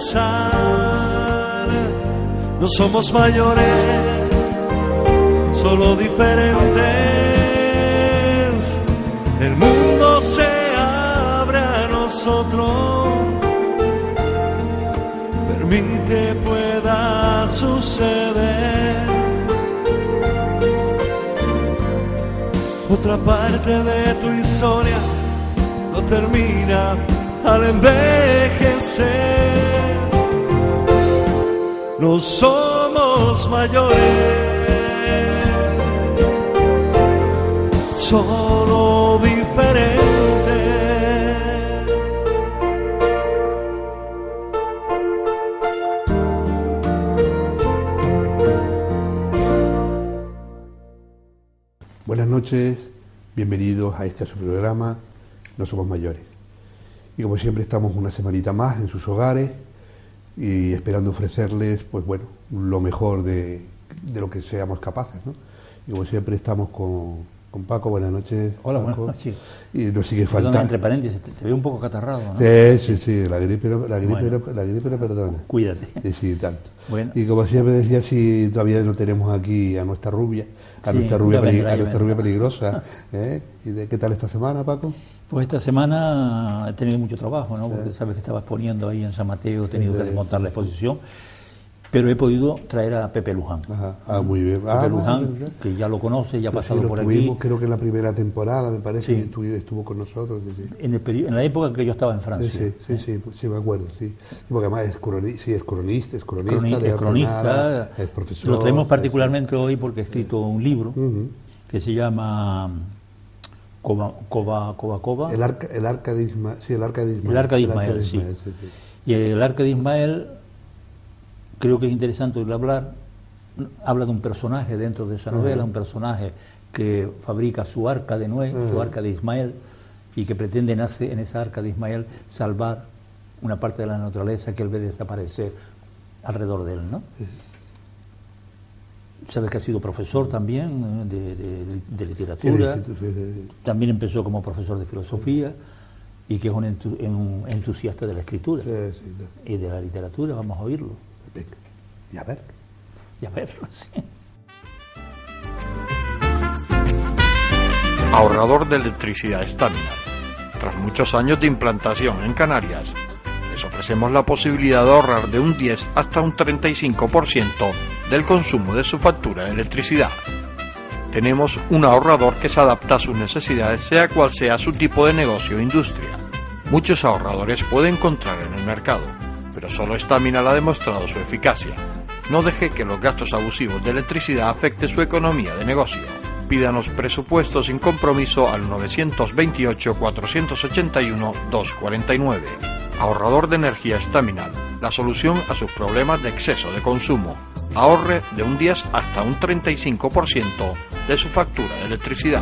empezar. No somos mayores, solo diferentes. El mundo se abre a nosotros. Permite pueda suceder. Otra parte de tu historia no termina al envejecer. No somos mayores, solo diferentes. Buenas noches, bienvenidos a este su programa, No Somos Mayores. Y como siempre estamos una semanita más en sus hogares y esperando ofrecerles, pues bueno, lo mejor de lo que seamos capaces, ¿no? Y como siempre estamos con Paco. Buenas noches. Hola, Paco. buenas noches. Y nos sigue faltando. Perdona, entre paréntesis, te veo un poco catarrado, ¿no? Sí, la gripe no perdona. Cuídate. Sí, tanto. Bueno. Y como siempre decía, si todavía no tenemos aquí a nuestra rubia, a nuestra rubia peligrosa, ¿eh? ¿Y qué tal esta semana, Paco? Pues esta semana he tenido mucho trabajo, ¿no? Porque sabes que estaba exponiendo ahí en San Mateo, he tenido que desmontar la exposición, pero he podido traer a Pepe Luján. Ajá, muy bien. Pepe Luján, que ya lo conoce, ya ha pasado por aquí. Creo que en la primera temporada, me parece, que estuvo con nosotros. Sí. En la época en que yo estaba en Francia. Sí, me acuerdo, sí. Porque además es cronista, es profesor. Lo traemos particularmente hoy porque ha escrito un libro que se llama Coba. El arca de Ismael. Sí, el arca de Ismael. El arca de Ismael, sí. Y el arca de Ismael, creo que es interesante oírlo hablar. Habla de un personaje dentro de esa novela, un personaje que fabrica su arca de Noé, su arca de Ismael, y que pretende en esa arca de Ismael salvar una parte de la naturaleza que él ve desaparecer alrededor de él, ¿no? Sabes que ha sido profesor también de literatura, también empezó como profesor de filosofía y que es un entusiasta de la escritura y de la literatura. Vamos a oírlo. Venga, y a ver. Y a verlo, sí. Ahorrador de electricidad Stamina. Tras muchos años de implantación en Canarias, les ofrecemos la posibilidad de ahorrar de un 10 hasta un 35% del consumo de su factura de electricidad. Tenemos un ahorrador que se adapta a sus necesidades, sea cual sea su tipo de negocio o industria. Muchos ahorradores puede encontrar en el mercado, pero solo Stamina ha demostrado su eficacia. No deje que los gastos abusivos de electricidad afecte su economía de negocio. Pídanos presupuesto sin compromiso al 921-481-249. Ahorrador de energía Staminal, la solución a sus problemas de exceso de consumo. Ahorre de un 10 hasta un 35% de su factura de electricidad.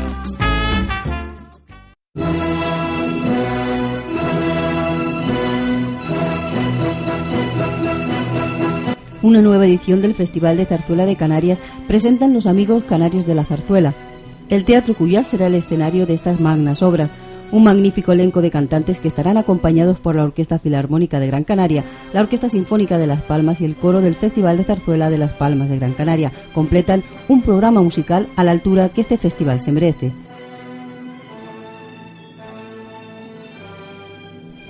Una nueva edición del Festival de Zarzuela de Canarias presentan los amigos canarios de la zarzuela. El Teatro Cuyás será el escenario de estas magnas obras. Un magnífico elenco de cantantes que estarán acompañados por la Orquesta Filarmónica de Gran Canaria, la Orquesta Sinfónica de Las Palmas y el Coro del Festival de Zarzuela de Las Palmas de Gran Canaria completan un programa musical a la altura que este festival se merece.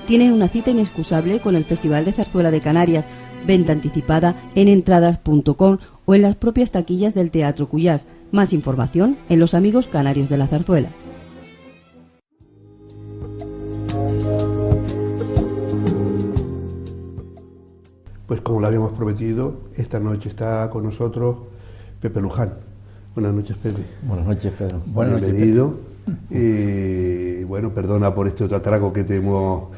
Tienen una cita inexcusable con el Festival de Zarzuela de Canarias, venta anticipada en entradas.com o en las propias taquillas del Teatro Cuyás. Más información en Los Amigos Canarios de la Zarzuela. Pues como lo habíamos prometido, esta noche está con nosotros Pepe Luján. Buenas noches, Pepe. Buenas noches, Pedro. Bienvenido. Y bueno, perdona por este otro atraco que te hemos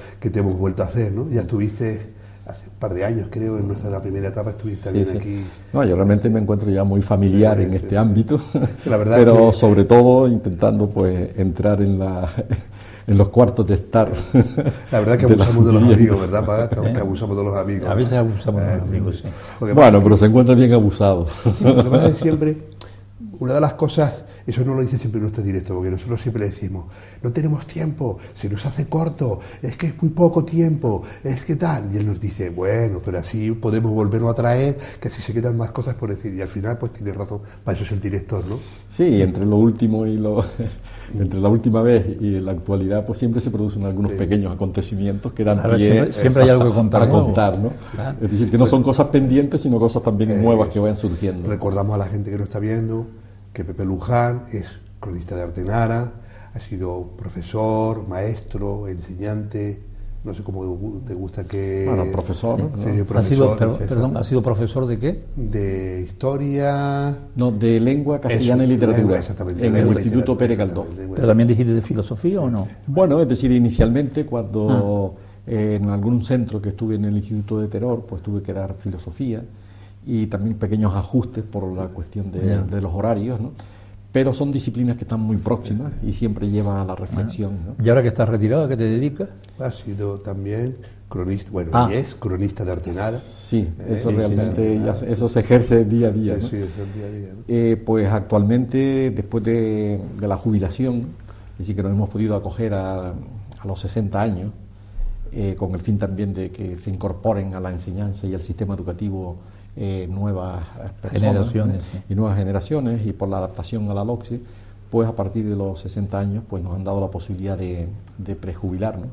vuelto a hacer, ¿no? Ya estuviste hace un par de años, creo, en la primera etapa estuviste también aquí. No, yo realmente me encuentro ya muy familiar en este ámbito, la verdad pero sobre todo intentando pues entrar en los cuartos de estar. La verdad que abusamos de los amigos, ¿verdad, Paga? Que abusamos de los amigos. A veces abusamos de los amigos, sí. Bueno, pero se encuentra bien abusado. Lo que pasa es siempre, una de las cosas Eso no lo dice siempre nuestro director, porque nosotros siempre le decimos, no tenemos tiempo, se nos hace corto, es que es muy poco tiempo, es que tal. Y él nos dice, bueno, pero así podemos volverlo a traer, que así se quedan más cosas por decir. Y al final, pues tiene razón, para eso es el director, ¿no? Sí, entre lo último y entre la última vez y la actualidad, pues siempre se producen algunos pequeños acontecimientos que dan pie siempre hay algo que contar, para contar, ¿no? Claro. Es decir, que no son cosas pendientes, sino cosas también nuevas que vayan surgiendo. Recordamos a la gente que nos está viendo que Pepe Luján es cronista de Artenara, ha sido profesor, maestro, enseñante, no sé cómo te gusta que... Bueno, profesor. ¿no? Sí, profesor. ¿Ha sido profesor de qué? De historia... No, de lengua castellana y literatura, exactamente, en el Instituto Pérez Galdós. ¿Pero también dijiste de filosofía o no? Bueno, es decir, inicialmente cuando en algún centro que estuve en el Instituto de Terror, pues tuve que dar filosofía y también pequeños ajustes por la cuestión de los horarios, ¿no? Pero son disciplinas que están muy próximas y siempre llevan a la reflexión, ¿no? ¿Y ahora que estás retirado, a qué te dedicas? Ha sido también cronista, bueno, y es cronista de Artenara. Sí, eso realmente eso se ejerce día a día, ¿no? Sí, es el día a día, ¿no? Pues actualmente, después de la jubilación, es decir, que nos hemos podido acoger a los 60 años, con el fin también de que se incorporen a la enseñanza y al sistema educativo nuevas personas, generaciones, ¿no? Y nuevas generaciones, y por la adaptación a la LOCSE, pues a partir de los 60 años pues nos han dado la posibilidad de prejubilarnos.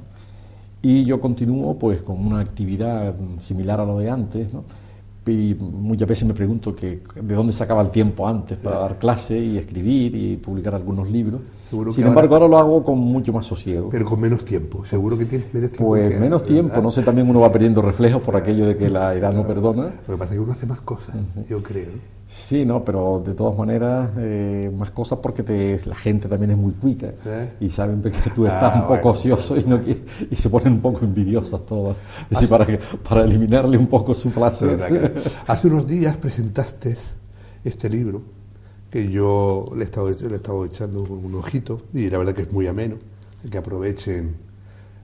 Y yo continúo pues con una actividad similar a lo de antes, ¿no? Y muchas veces me pregunto que de dónde sacaba el tiempo antes para dar clase y escribir y publicar algunos libros. Sin embargo, ahora lo hago con mucho más sosiego. Pero con menos tiempo, seguro que tienes menos tiempo. Pues menos tiempo, no sé, también uno va perdiendo reflejos por aquello de que la edad no perdona. Lo que pasa es que uno hace más cosas, yo creo, ¿no? Sí, no, pero de todas maneras, más cosas porque la gente también es muy cuica, y saben que tú estás un poco ocioso y se ponen un poco envidiosas todas, es decir, para eliminarle un poco su placer. Hace unos días presentaste este libro, que yo le he estado echando un ojito, y la verdad que es muy ameno, que aprovechen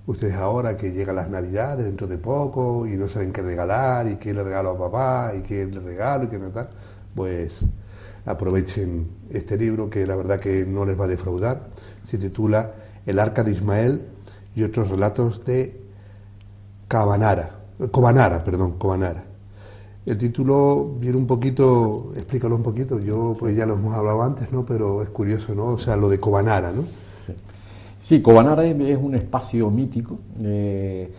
ustedes ahora que llegan las Navidades dentro de poco y no saben qué regalar y qué le regalo a papá y qué le regalo y qué no tal. Pues aprovechen este libro que la verdad que no les va a defraudar. Se titula El Arca de Ismael y otros relatos de Cobanara. El título viene un poquito, explícalo un poquito, yo pues ya lo hemos hablado antes, ¿no? Pero es curioso, ¿no? O sea, lo de Cobanara, ¿no? Sí, Cobanara es un espacio mítico que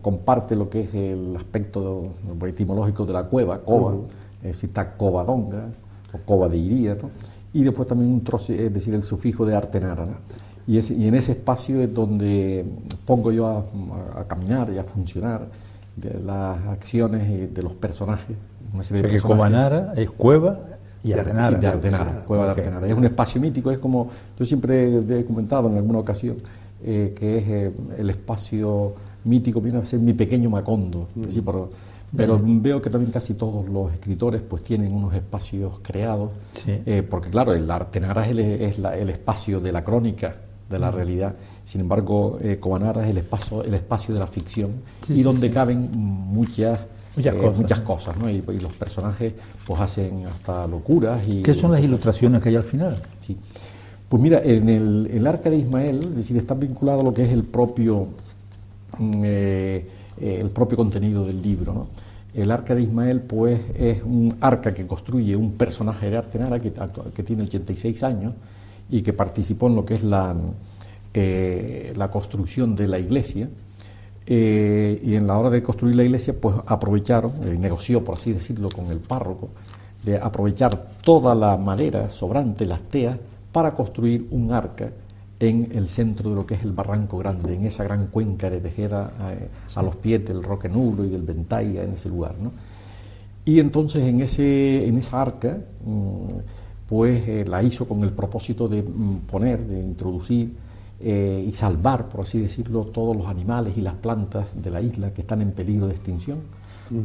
comparte lo que es el aspecto etimológico de la cueva, cova. Es decir, está Covadonga o Cova de Iría, ¿no? Y después también un trozo, es decir, el sufijo de Artenara, ¿no? Y en ese espacio es donde pongo yo a caminar y a funcionar de las acciones de los personajes. Una serie de personajes. Cobanara es cueva y Artenara. De Artenara, cueva de Artenara. Es un espacio mítico, es como, yo siempre he comentado en alguna ocasión, que es el espacio mítico, viene a ser mi pequeño Macondo, es decir, pero veo que también casi todos los escritores pues tienen unos espacios creados, porque claro, el Artenara es el espacio de la crónica, de la realidad. Sin embargo, Cobanara es el espacio de la ficción, donde caben muchas cosas, ¿no? Y los personajes pues hacen hasta locuras. ¿Qué son las ilustraciones que hay al final? Sí. Pues mira, en el Arca de Ismael, es decir, está vinculado a lo que es el propio contenido del libro, ¿no? El Arca de Ismael pues es un arca que construye un personaje de Artenara que tiene 86 años y que participó en lo que es la construcción de la iglesia, y en la hora de construir la iglesia pues aprovecharon, negoció por así decirlo con el párroco, de aprovechar toda la madera sobrante, las teas, para construir un arca en el centro de lo que es el Barranco Grande, en esa gran cuenca de Tejeda, a los pies del Roque Nulo y del Ventaiga, en ese lugar, ¿no? Y entonces en esa arca, pues la hizo con el propósito de introducir y salvar, por así decirlo, todos los animales y las plantas de la isla que están en peligro de extinción,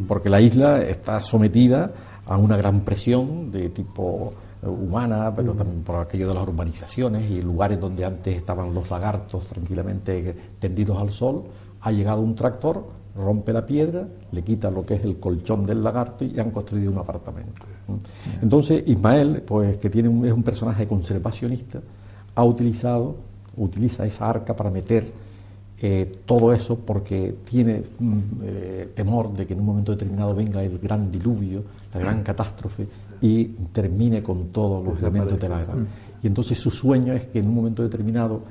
porque la isla está sometida a una gran presión de tipo humana, pero también por aquello de las urbanizaciones y lugares donde antes estaban los lagartos tranquilamente tendidos al sol. Ha llegado un tractor, rompe la piedra, le quita lo que es el colchón del lagarto y han construido un apartamento. Entonces Ismael, pues que es un personaje conservacionista, utiliza esa arca para meter todo eso porque tiene temor de que en un momento determinado venga el gran diluvio, la gran catástrofe y termine con todos los elementos de la edad. Y entonces su sueño es que en un momento determinado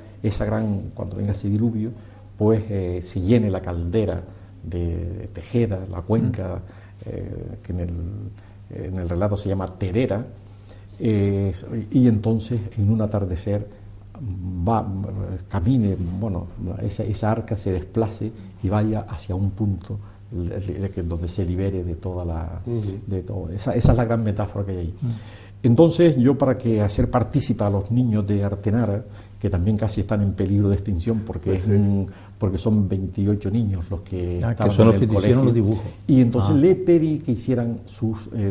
cuando venga ese diluvio, pues se llene la caldera de Tejeda, la cuenca, que en el relato se llama Terera, y entonces en un atardecer camine, esa arca se desplace y vaya hacia un punto donde se libere de toda esa es la gran metáfora que hay ahí. Entonces yo, para que hacer partícipe a los niños de Artenara, que también casi están en peligro de extinción porque porque son 28 niños los que estaban son los en el que colegio, hicieron los dibujos. Y entonces le pedí que hicieran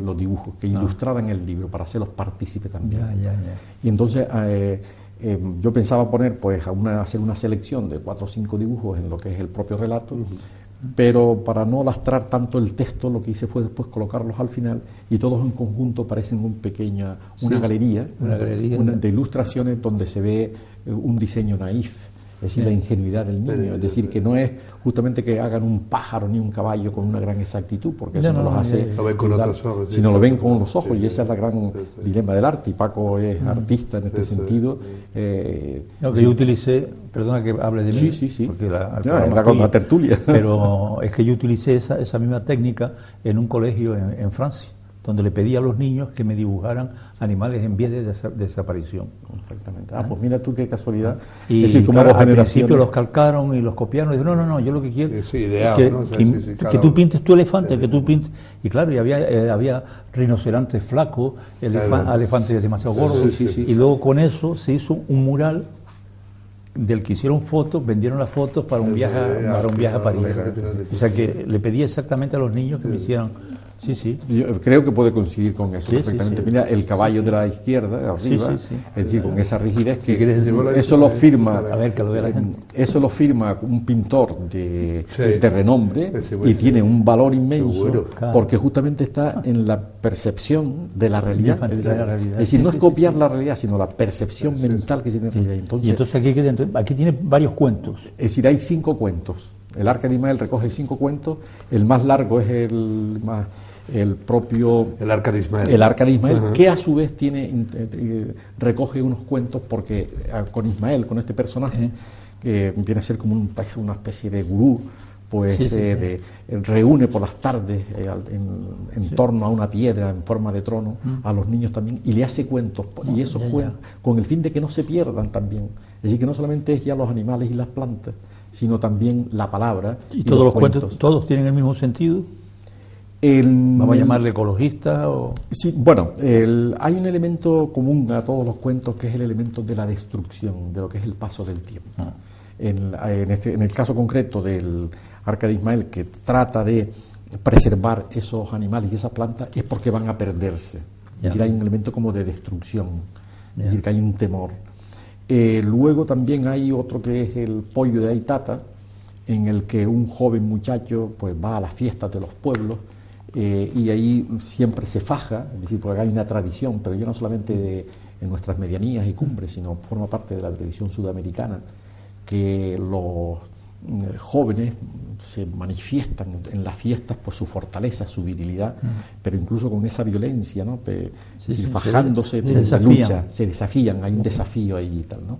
los dibujos, que ilustraran el libro para hacerlos partícipes también. Y entonces yo pensaba poner, pues, hacer una selección de 4 o 5 dibujos en lo que es el propio relato, pero para no lastrar tanto el texto, lo que hice fue después colocarlos al final y todos en conjunto parecen una galería de ilustraciones donde se ve un diseño naif, es decir, la ingenuidad del niño, es decir, que no es justamente que hagan un pájaro ni un caballo con una gran exactitud, porque eso no los hace, sino lo ven con los ojos, y ese es el gran dilema del arte, y Paco es artista en este sentido. Que yo utilicé, perdona que hable de mí, porque la tertulia, pero es que yo utilicé esa misma técnica en un colegio en Francia, donde le pedí a los niños que me dibujaran animales en vías de desaparición. Exactamente. Pues mira tú qué casualidad. Y es decir, como claro, al principio los calcaron y los copiaron, y dijeron, no, yo lo que quiero es que tú pintes tu elefante, que tú pintes. Y claro, y había rinocerontes flacos, elefantes demasiado gordos, y luego con eso se hizo un mural del que hicieron fotos, vendieron las fotos para un viaje a París. O sea que le pedí exactamente a los niños que me hicieran. Yo creo que puede coincidir con eso perfectamente. Mira, el caballo de la izquierda, arriba, es decir, con esa rigidez que eso lo firma, eso lo firma un pintor de renombre y tiene un valor inmenso porque justamente está en la percepción de la realidad. Es decir, no es copiar la realidad, sino la percepción mental que tiene la realidad. Entonces aquí tiene varios cuentos. Es decir, hay 5 cuentos. El Arca de Ismael recoge 5 cuentos. El más largo es el propio Arca de Ismael. El Arca de Ismael, que a su vez recoge unos cuentos porque con Ismael, con este personaje, que viene a ser como una especie de gurú, pues reúne por las tardes en torno a una piedra en forma de trono a los niños también y le hace cuentos, y esos cuentos con el fin de que no se pierdan también. Es decir, que no solamente es ya los animales y las plantas, sino también la palabra. ¿Y todos los cuentos, todos tienen el mismo sentido? ¿Vamos a llamarle ecologista? Sí, bueno, hay un elemento común a todos los cuentos que es el elemento de la destrucción, de lo que es el paso del tiempo. En el caso concreto del Arca de Ismael, que trata de preservar esos animales y esas plantas, es porque van a perderse. Es decir, hay un elemento como de destrucción, es decir, que hay un temor. Luego también hay otro que es el pollo de Aitata, en el que un joven muchacho pues va a las fiestas de los pueblos y ahí siempre se faja, es decir, porque hay una tradición, pero ya no solamente en nuestras medianías y cumbres, sino forma parte de la tradición sudamericana, que los jóvenes se manifiestan en las fiestas por su fortaleza, su virilidad, pero incluso con esa violencia, ¿no? Fajándose de lucha, se desafían, hay un desafío ahí y tal, ¿no?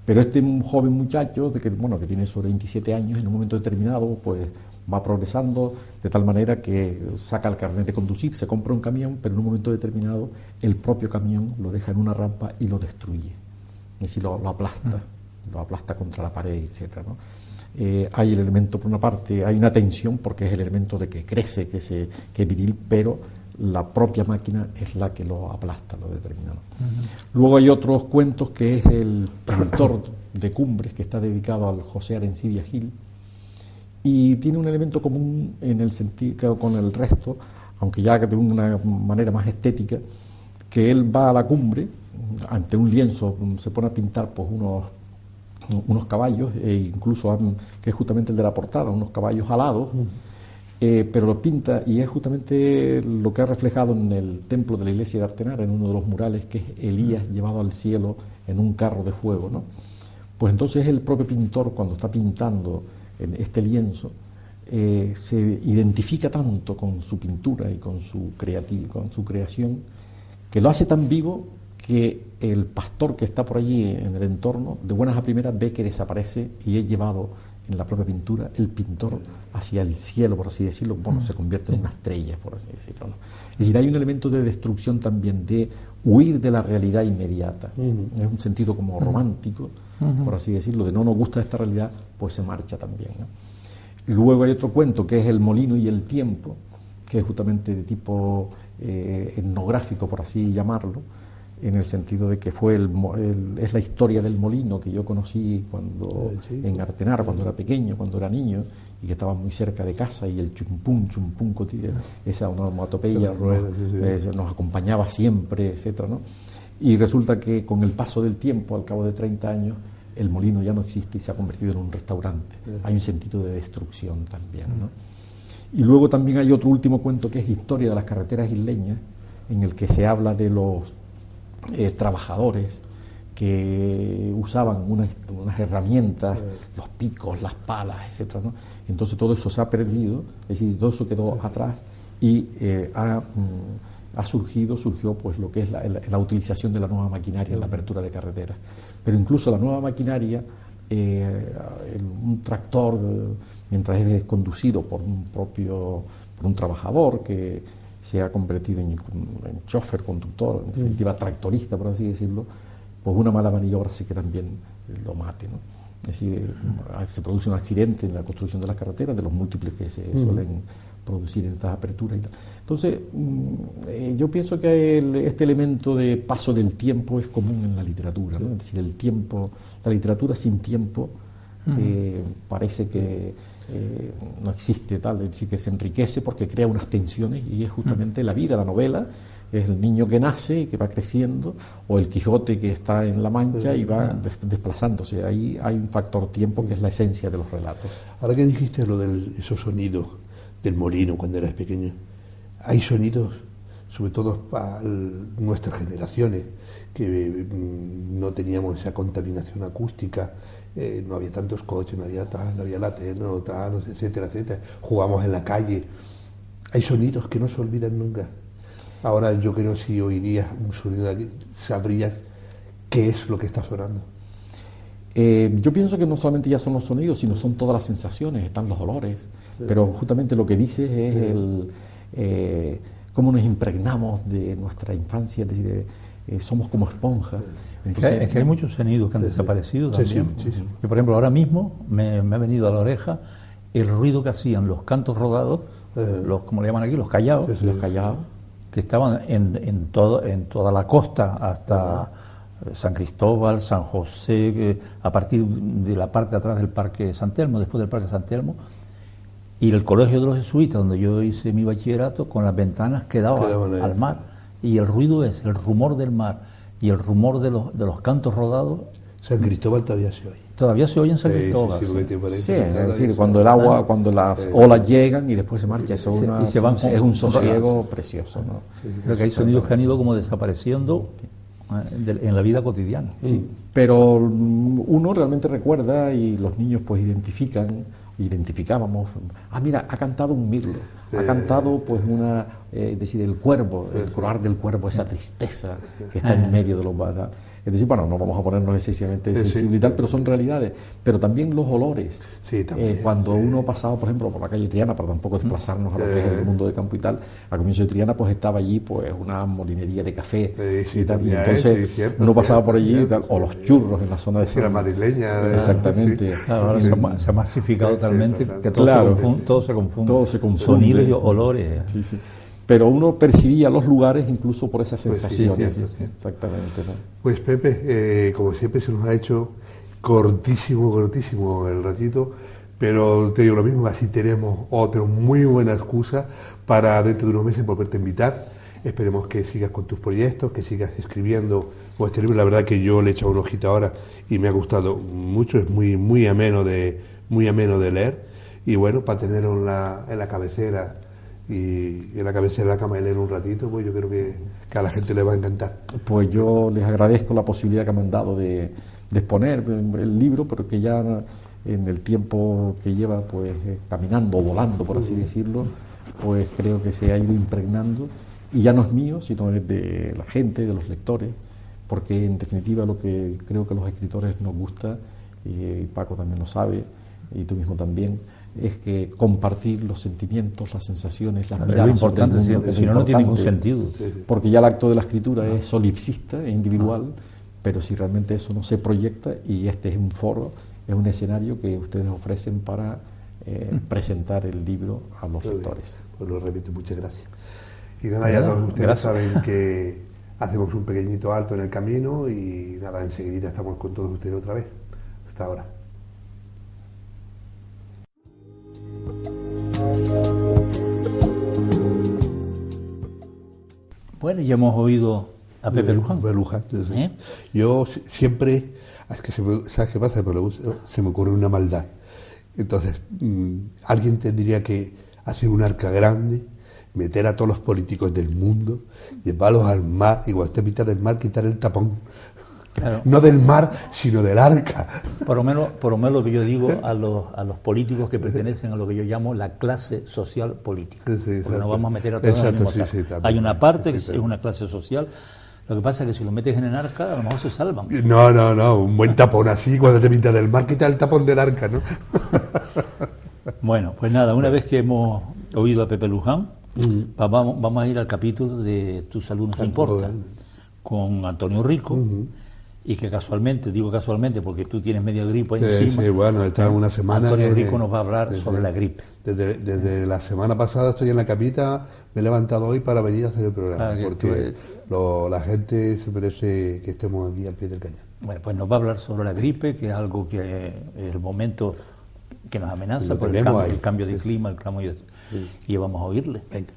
Pero un joven muchacho que tiene sobre 27 años, en un momento determinado pues va progresando de tal manera que saca el carnet de conducir, se compra un camión, pero en un momento determinado el propio camión lo deja en una rampa y lo destruye, es decir, lo aplasta contra la pared, etcétera, ¿no? Hay el elemento, por una parte, hay una tensión porque es el elemento de que crece, que es viril, pero la propia máquina es la que lo aplasta, lo determina, ¿no? Luego hay otros cuentos que es el pintor de Cumbres, que está dedicado al José Arencibia Gil, y tiene un elemento común en el sentido con el resto, aunque ya de una manera más estética, que él va a la cumbre, ante un lienzo, se pone a pintar pues unos unos caballos, incluso que es justamente el de la portada, unos caballos alados, pero lo pinta y es justamente lo que ha reflejado en el templo de la iglesia de Artenara, en uno de los murales, que es Elías llevado al cielo en un carro de fuego, ¿no? Pues entonces el propio pintor, cuando está pintando en este lienzo, se identifica tanto con su pintura y con su creación, que lo hace tan vivo que el pastor que está por allí en el entorno, de buenas a primeras ve que desaparece y es llevado en la propia pintura el pintor hacia el cielo, por así decirlo, bueno, se convierte en una estrella, por así decirlo, ¿no? Es decir, hay un elemento de destrucción también, de huir de la realidad inmediata. Es un sentido como romántico, por así decirlo, de no nos gusta esta realidad, pues se marcha también, ¿no? Luego hay otro cuento que es El molino y el tiempo, que es justamente de tipo etnográfico, por así llamarlo, en el sentido de que es la historia del molino que yo conocí en Artenara, cuando era pequeño, cuando era niño, y que estaba muy cerca de casa, y el chumpum cotidiano, esa onomatopeya nos acompañaba siempre, etcétera, ¿no? Y resulta que con el paso del tiempo, al cabo de 30 años, el molino ya no existe y se ha convertido en un restaurante. Hay un sentido de destrucción también, ¿no? Y luego también hay otro último cuento que es Historia de las carreteras isleñas, en el que se habla de los trabajadores que usaban unas herramientas, los picos, las palas, etcétera, ¿no? Entonces todo eso se ha perdido, es decir, todo eso quedó atrás y surgió pues lo que es la utilización de la nueva maquinaria en la apertura de carreteras. Pero incluso la nueva maquinaria, un tractor, mientras es conducido por un trabajador que se ha convertido en chofer, conductor, en definitiva tractorista, por así decirlo, pues una mala maniobra hace que también lo mate, ¿no? Es decir, se produce un accidente en la construcción de las carreteras, de los múltiples que se suelen producir en estas aperturas y tal. Entonces, yo pienso que este elemento de paso del tiempo es común en la literatura, ¿no? Es decir, la literatura sin tiempo parece que no existe tal, es decir, que se enriquece porque crea unas tensiones, y es justamente la vida, la novela, es el niño que nace y que va creciendo, o el Quijote que está en la Mancha y va desplazándose. Ahí hay un factor tiempo que es la esencia de los relatos. Ahora que dijiste lo de esos sonidos del molino cuando eras pequeño, hay sonidos, sobre todo para nuestras generaciones, que no teníamos esa contaminación acústica, no había tantos coches, no había laternos, etcétera, etcétera. Jugamos en la calle. Hay sonidos que no se olvidan nunca. Ahora yo creo que si oirías un sonido de aquí, sabrías qué es lo que está sonando. Yo pienso que no solamente ya son los sonidos, sino son todas las sensaciones, están los olores, pero justamente lo que dices es cómo nos impregnamos de nuestra infancia, es decir, somos como esponjas. Entonces, es que hay muchos sonidos que han desaparecido también. Sí. Yo, por ejemplo, ahora mismo me ha venido a la oreja el ruido que hacían los cantos rodados, como le llaman aquí, los callados, los callados, que estaban en toda la costa hasta San Cristóbal, San José, a partir de la parte de atrás del Parque San Telmo, después del Parque San Telmo, y el Colegio de los Jesuitas, donde yo hice mi bachillerato, con las ventanas que daban al mar, y el ruido es el rumor del mar y el rumor de los cantos rodados. San Cristóbal todavía se oye. Todavía se oye en San Cristóbal. Sí, es decir, cuando el agua, cuando las olas llegan y después se marcha, es un sosiego precioso, ¿no? Creo que hay sonidos que han ido como desapareciendo en la vida cotidiana. Sí, pero uno realmente recuerda, y los niños pues identificábamos, mira, ha cantado un mirlo, ha cantado pues es decir, el cuervo, el corar del cuervo, esa tristeza que está en medio de los badas. Es decir, bueno, no vamos a ponernos excesivamente sensibles y tal, pero son realidades. Pero también los olores. Sí, también, cuando uno pasaba, por ejemplo, por la calle Triana, para tampoco desplazarnos a lo que es el mundo de campo y tal, al comienzo de Triana pues estaba allí pues una molinería de café y tal, y entonces uno pasaba por allí y tal, o los churros en la zona de la madrileña. Exactamente. Claro, ahora se ha masificado totalmente que todo se confunde. Sonidos y olores. Sí. Pero uno percibía los lugares incluso por esas sensaciones. Sí. Exactamente, ¿no? Pues Pepe, como siempre se nos ha hecho cortísimo el ratito, pero te digo lo mismo, así tenemos otra muy buena excusa para dentro de unos meses volverte a invitar Esperemos que sigas con tus proyectos, que sigas escribiendo con este libro. La verdad que yo le he echado una hojita ahora y me ha gustado mucho, es muy ameno de leer. Y bueno, para tenerlo en la cabecera y en la cabecera de la cama y leer un ratito, pues yo creo que a la gente le va a encantar. Pues yo les agradezco la posibilidad que me han dado de exponer el libro, porque ya en el tiempo que lleva pues caminando o volando, por así decirlo, pues creo que se ha ido impregnando, y ya no es mío, sino es de la gente, de los lectores, porque en definitiva lo que creo que a los escritores nos gusta, y Paco también lo sabe, y tú mismo también, es que compartir los sentimientos, las sensaciones, las miradas. Es lo importante, si no tiene ningún sentido. Porque ya el acto de la escritura es solipsista, es individual, pero si realmente eso no se proyecta, y este es un foro, es un escenario que ustedes ofrecen para presentar el libro a los lectores. Pues lo repito, muchas gracias. Y nada, ya todos ustedes saben que hacemos un pequeñito alto en el camino y nada, enseguida estamos con todos ustedes otra vez. Hasta ahora. Bueno, ya hemos oído a Pepe Luján. Pepe Luján, sí. Yo siempre, es que ¿sabes qué pasa? Pero se me ocurre una maldad. Entonces, alguien tendría que hacer un arca grande, meter a todos los políticos del mundo, llevarlos al mar, y cuando esté a mitad del mar, quitar el tapón. Claro. No del mar, sino del arca. Por lo menos lo que yo digo a los políticos que pertenecen a lo que yo llamo la clase social política. Sí, porque no vamos a meter a todos en el mismo saco. Hay una parte que es una clase social. Lo que pasa es que si lo metes en el arca, a lo mejor se salvan. No, un buen tapón así, cuando te pintas del mar, quita el tapón del arca, ¿no? Bueno, pues nada, una vez que hemos oído a Pepe Luján, vamos a ir al capítulo de Tu salud nos importa, con Antonio Rico, y que casualmente, digo casualmente porque tú tienes media gripe encima. Sí, bueno, está una semana. Antonio Rico nos va a hablar sobre la gripe. Desde la semana pasada estoy en la capita, me he levantado hoy para venir a hacer el programa, porque la gente se merece que estemos aquí al pie del cañón. Bueno, pues nos va a hablar sobre la gripe, que es algo que es el momento que nos amenaza por el cambio de clima, el cambio de... Y vamos a oírle. Venga.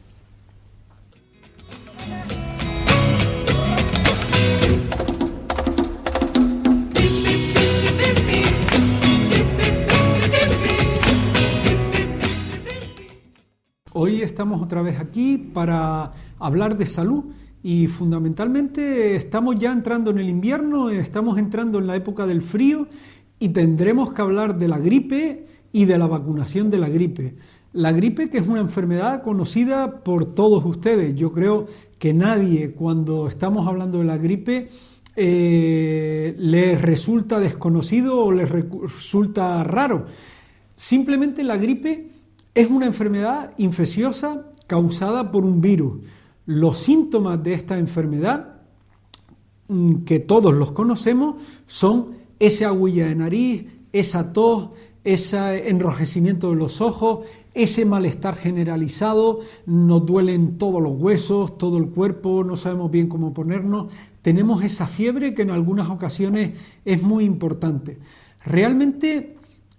Hoy estamos otra vez aquí para hablar de salud y fundamentalmente estamos ya entrando en el invierno, estamos entrando en la época del frío y tendremos que hablar de la gripe y de la vacunación de la gripe. La gripe, que es una enfermedad conocida por todos ustedes. Yo creo que nadie, cuando estamos hablando de la gripe, les resulta desconocido o les resulta raro. Simplemente la gripe es una enfermedad infecciosa causada por un virus. Los síntomas de esta enfermedad, que todos los conocemos, son esa agüilla de nariz, esa tos, ese enrojecimiento de los ojos, ese malestar generalizado, nos duelen todos los huesos, todo el cuerpo, no sabemos bien cómo ponernos, tenemos esa fiebre que en algunas ocasiones es muy importante. Realmente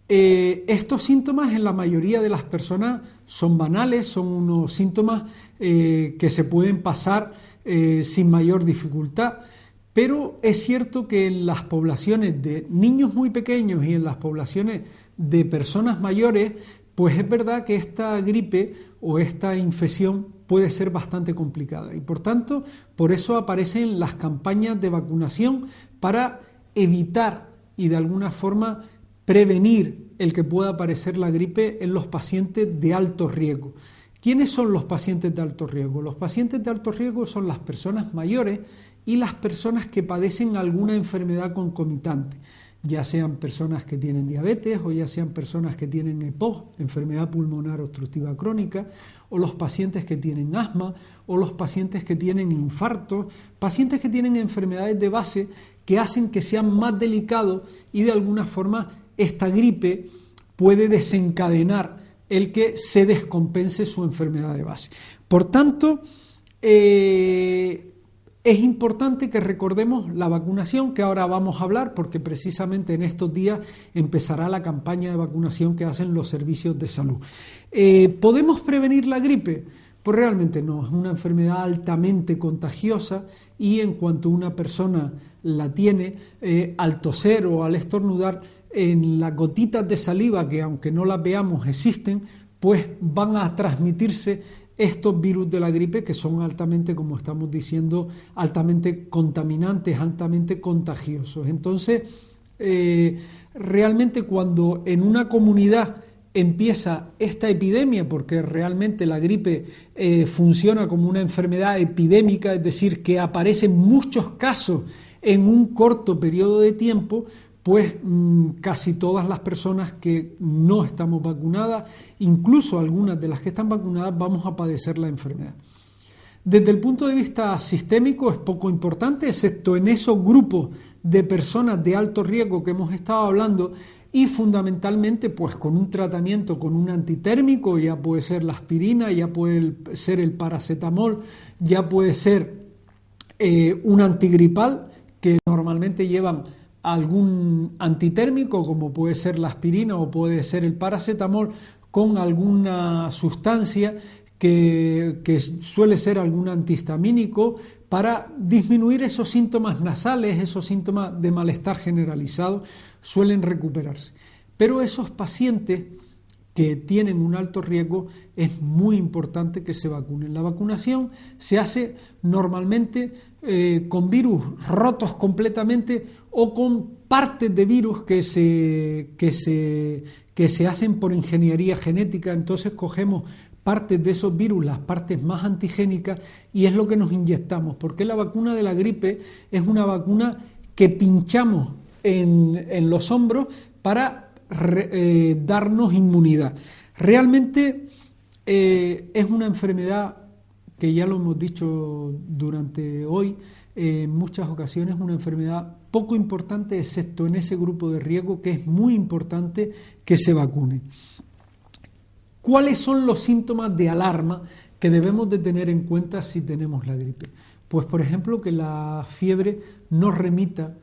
estos síntomas en la mayoría de las personas son banales, son unos síntomas que se pueden pasar sin mayor dificultad, pero es cierto que en las poblaciones de niños muy pequeños y en las poblaciones de personas mayores, pues es verdad que esta gripe o esta infección puede ser bastante complicada y por tanto, por eso aparecen las campañas de vacunación para evitar y de alguna forma prevenir el que pueda aparecer la gripe en los pacientes de alto riesgo. ¿Quiénes son los pacientes de alto riesgo? Los pacientes de alto riesgo son las personas mayores y las personas que padecen alguna enfermedad concomitante, ya sean personas que tienen diabetes o ya sean personas que tienen EPOC, enfermedad pulmonar obstructiva crónica, o los pacientes que tienen asma, o los pacientes que tienen infartos, pacientes que tienen enfermedades de base que hacen que sean más delicados y de alguna forma esta gripe puede desencadenar el que se descompense su enfermedad de base. Por tanto, es importante que recordemos la vacunación, que ahora vamos a hablar, porque precisamente en estos días empezará la campaña de vacunación que hacen los servicios de salud. ¿Podemos prevenir la gripe? Pues realmente no, es una enfermedad altamente contagiosa y en cuanto una persona la tiene, al toser o al estornudar, en las gotitas de saliva, que aunque no las veamos existen, pues van a transmitirse estos virus de la gripe, que son altamente, como estamos diciendo, altamente contaminantes, altamente contagiosos. Entonces, realmente cuando en una comunidad empieza esta epidemia, porque realmente la gripe funciona como una enfermedad epidémica, es decir, que aparecen muchos casos en un corto periodo de tiempo, pues casi todas las personas que no estamos vacunadas, incluso algunas de las que están vacunadas, vamos a padecer la enfermedad. Desde el punto de vista sistémico es poco importante, excepto en esos grupos de personas de alto riesgo que hemos estado hablando, y fundamentalmente pues con un tratamiento, con un antitérmico, ya puede ser la aspirina, ya puede ser el paracetamol, ya puede ser un antigripal, que normalmente llevan algún antitérmico, como puede ser la aspirina o puede ser el paracetamol, con alguna sustancia que suele ser algún antihistamínico, para disminuir esos síntomas nasales, esos síntomas de malestar generalizado, suelen recuperarse. Pero esos pacientes que tienen un alto riesgo es muy importante que se vacunen. La vacunación se hace normalmente con virus rotos completamente o con partes de virus que se hacen por ingeniería genética. Entonces cogemos partes de esos virus, las partes más antigénicas, y es lo que nos inyectamos, porque la vacuna de la gripe es una vacuna que pinchamos en los hombros para darnos inmunidad. Realmente es una enfermedad que, ya lo hemos dicho durante hoy, en muchas ocasiones, una enfermedad poco importante, excepto en ese grupo de riesgo, que es muy importante que se vacune. ¿Cuáles son los síntomas de alarma que debemos de tener en cuenta si tenemos la gripe? Pues, por ejemplo, que la fiebre no remita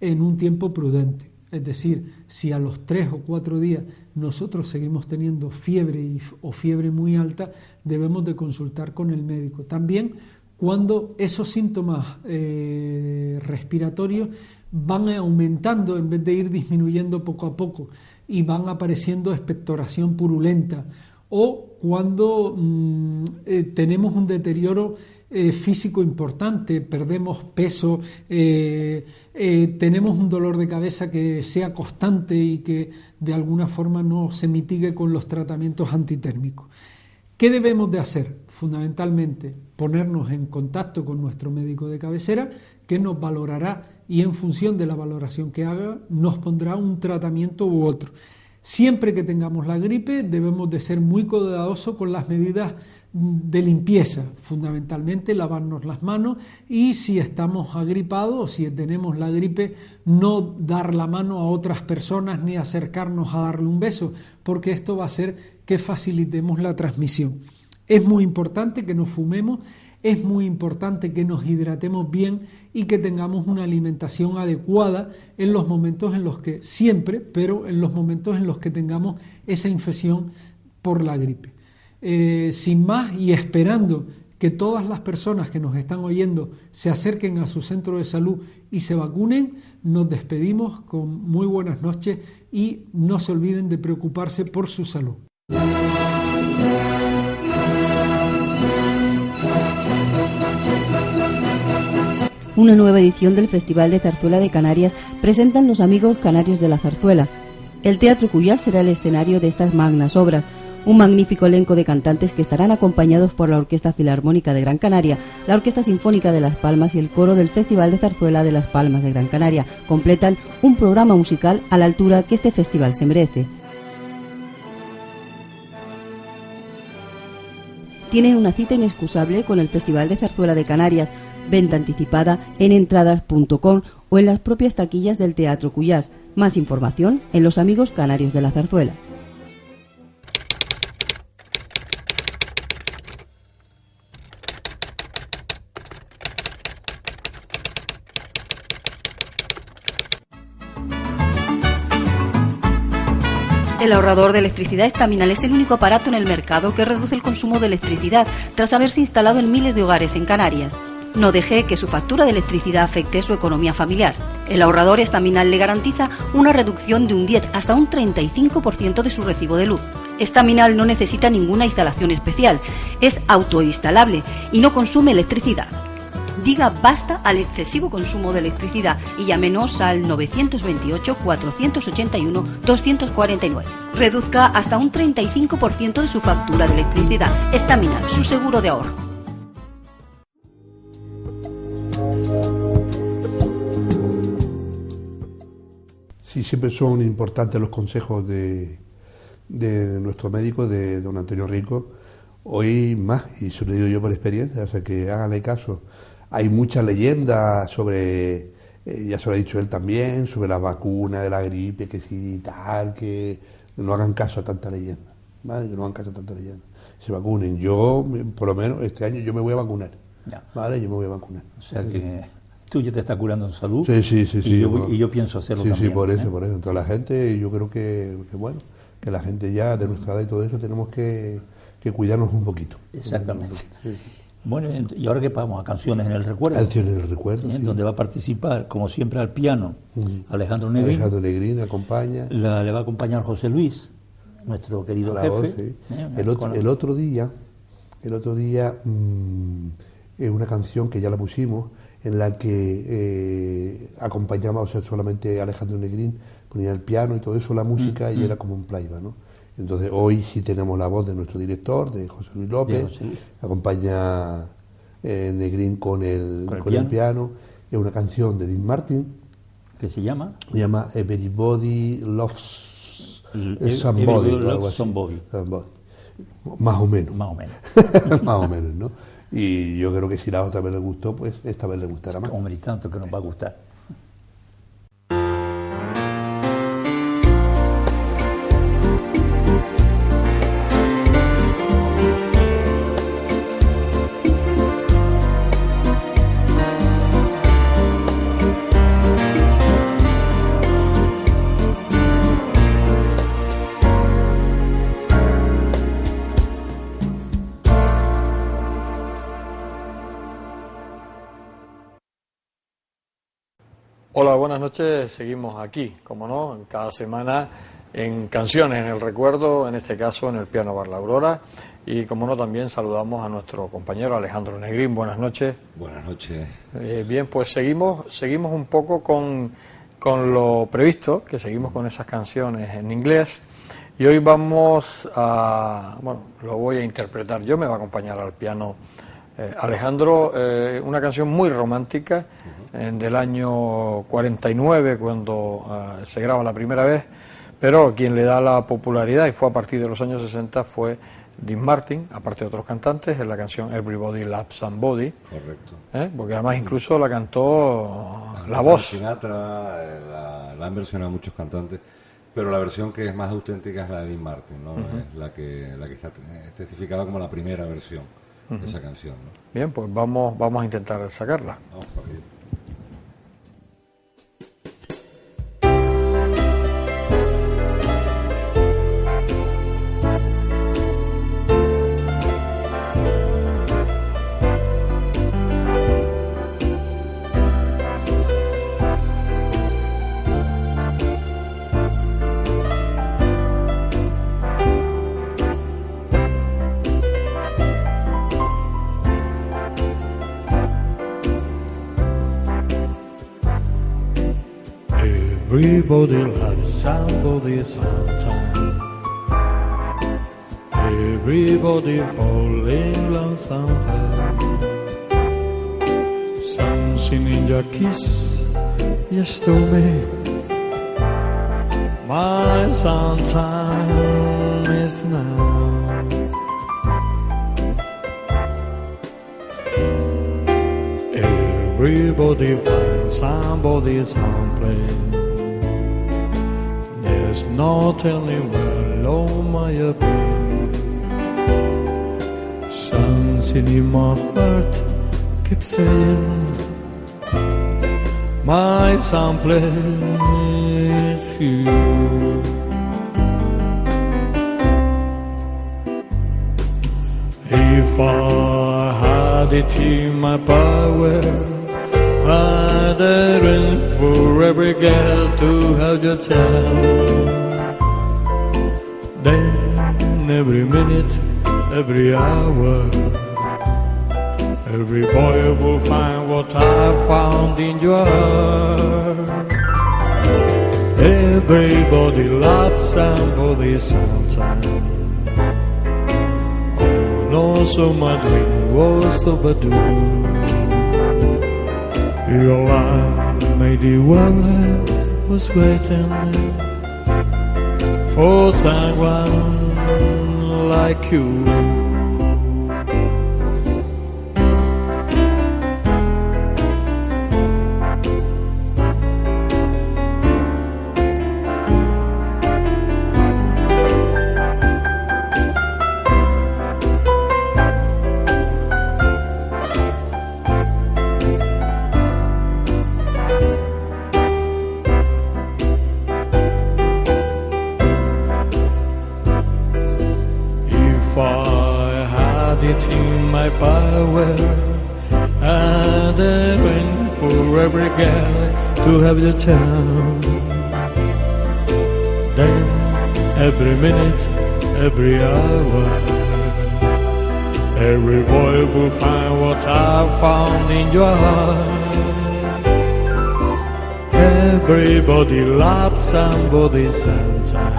en un tiempo prudente. Es decir, si a los 3 o 4 días nosotros seguimos teniendo fiebre o fiebre muy alta, debemos de consultar con el médico. También cuando esos síntomas respiratorios van aumentando en vez de ir disminuyendo poco a poco y van apareciendo expectoración purulenta, o cuando tenemos un deterioro físico importante, perdemos peso, tenemos un dolor de cabeza que sea constante y que de alguna forma no se mitigue con los tratamientos antitérmicos. ¿Qué debemos de hacer? Fundamentalmente, ponernos en contacto con nuestro médico de cabecera, que nos valorará y en función de la valoración que haga nos pondrá un tratamiento u otro. Siempre que tengamos la gripe debemos de ser muy cuidadosos con las medidas de limpieza, fundamentalmente lavarnos las manos, y si estamos agripados o si tenemos la gripe, no dar la mano a otras personas ni acercarnos a darle un beso, porque esto va a hacer que facilitemos la transmisión. Es muy importante que no fumemos, es muy importante que nos hidratemos bien y que tengamos una alimentación adecuada en los momentos en los que, siempre, pero en los momentos en los que tengamos esa infección por la gripe. Sin más, y esperando que todas las personas que nos están oyendo se acerquen a su centro de salud y se vacunen, nos despedimos con muy buenas noches y no se olviden de preocuparse por su salud. Una nueva edición del Festival de Zarzuela de Canarias presentan los amigos canarios de la zarzuela. El Teatro Cuyás será el escenario de estas magnas obras. Un magnífico elenco de cantantes que estarán acompañados por la Orquesta Filarmónica de Gran Canaria, la Orquesta Sinfónica de Las Palmas y el Coro del Festival de Zarzuela de Las Palmas de Gran Canaria completan un programa musical a la altura que este festival se merece. Tienen una cita inexcusable con el Festival de Zarzuela de Canarias, venta anticipada en entradas.com o en las propias taquillas del Teatro Cuyás. Más información en Los Amigos Canarios de la Zarzuela. El ahorrador de electricidad Estaminal es el único aparato en el mercado que reduce el consumo de electricidad tras haberse instalado en miles de hogares en Canarias. No deje que su factura de electricidad afecte su economía familiar. El ahorrador Estaminal le garantiza una reducción de un 10 hasta un 35% de su recibo de luz. Estaminal no necesita ninguna instalación especial, es autoinstalable y no consume electricidad. Diga basta al excesivo consumo de electricidad y llámenos al 928-481-249. Reduzca hasta un 35% de su factura de electricidad. Estaminal, su seguro de ahorro. Sí, siempre son importantes los consejos de nuestro médico, de don Antonio Rico. Hoy más, y se lo digo yo por experiencia, o sea que háganle caso. Hay muchas leyendas sobre, ya se lo ha dicho él también, sobre la vacuna de la gripe, que sí, tal, que no hagan caso a tanta leyenda, ¿vale? Que no hagan caso a tanta leyenda. Se vacunen. Yo, por lo menos, este año yo me voy a vacunar, ¿vale? Yo me voy a vacunar. O sea que tú ya te estás curando en salud. Sí. Y yo pienso hacerlo también. Sí, por eso. Entonces la gente, yo creo que bueno, que la gente ya de nuestra edad y todo eso tenemos que cuidarnos un poquito. Exactamente. Sí. Bueno, y ahora que vamos a Canciones en el Recuerdo. Canciones en el Recuerdo, sí. Donde va a participar, como siempre, al piano, Alejandro Negrín. Alejandro Negrín acompaña. Le va a acompañar José Luis, nuestro querido jefe. Voz, sí. El otro día, es una canción que ya la pusimos, en la que acompañaba, o sea, solamente Alejandro Negrín, ponía el piano y todo eso, la música, y era como un playback, ¿no? Entonces hoy sí tenemos la voz de nuestro director, de José Luis López, acompaña Negrín con el piano. Es una canción de Dean Martin. ¿Qué se llama? Se llama Everybody Loves Somebody. Más o menos. Más o menos, ¿no? Y yo creo que si la otra vez le gustó, pues esta vez le gustará más. Hombre, y tanto que nos va a gustar. Hola, buenas noches. Seguimos aquí, como no, cada semana en Canciones en el Recuerdo, en este caso en el Piano Bar La Aurora. Y como no, también saludamos a nuestro compañero Alejandro Negrín. Buenas noches. Buenas noches. Bien, pues seguimos un poco con lo previsto, que seguimos con esas canciones en inglés. Y hoy vamos a, bueno, lo voy a interpretar yo, me va a acompañar al piano Alejandro, una canción muy romántica, del año 49, cuando se graba la primera vez, pero quien le da la popularidad, y fue a partir de los años 60, fue Dean Martin, aparte de otros cantantes, en la canción Everybody Loves Somebody. Correcto. Porque además incluso la cantó la voz. Sinatra, la han versionado muchos cantantes, pero la versión que es más auténtica es la de Dean Martin, ¿no? Es la que está testificada como la primera versión de esa canción, ¿no? Bien, pues vamos a intentar sacarla. Vamos por ahí. Everybody loves somebody sometime. Everybody fall in love somehow. Something in your kiss just told me my sometime is now. Everybody finds somebody someplace. There's no telling where alone might have been. Something in my heart keeps saying my someplace is you. it in my power, harder for every girl to have your child. Then every minute, every hour, every boy will find what I found in your heart. Everybody loves somebody sometime. Oh, no, so my dream was overdue. Your love made it while I was waiting for someone like you. To have the time, then every minute, every hour, every boy will find what I found in your heart. Everybody loves somebody sometime.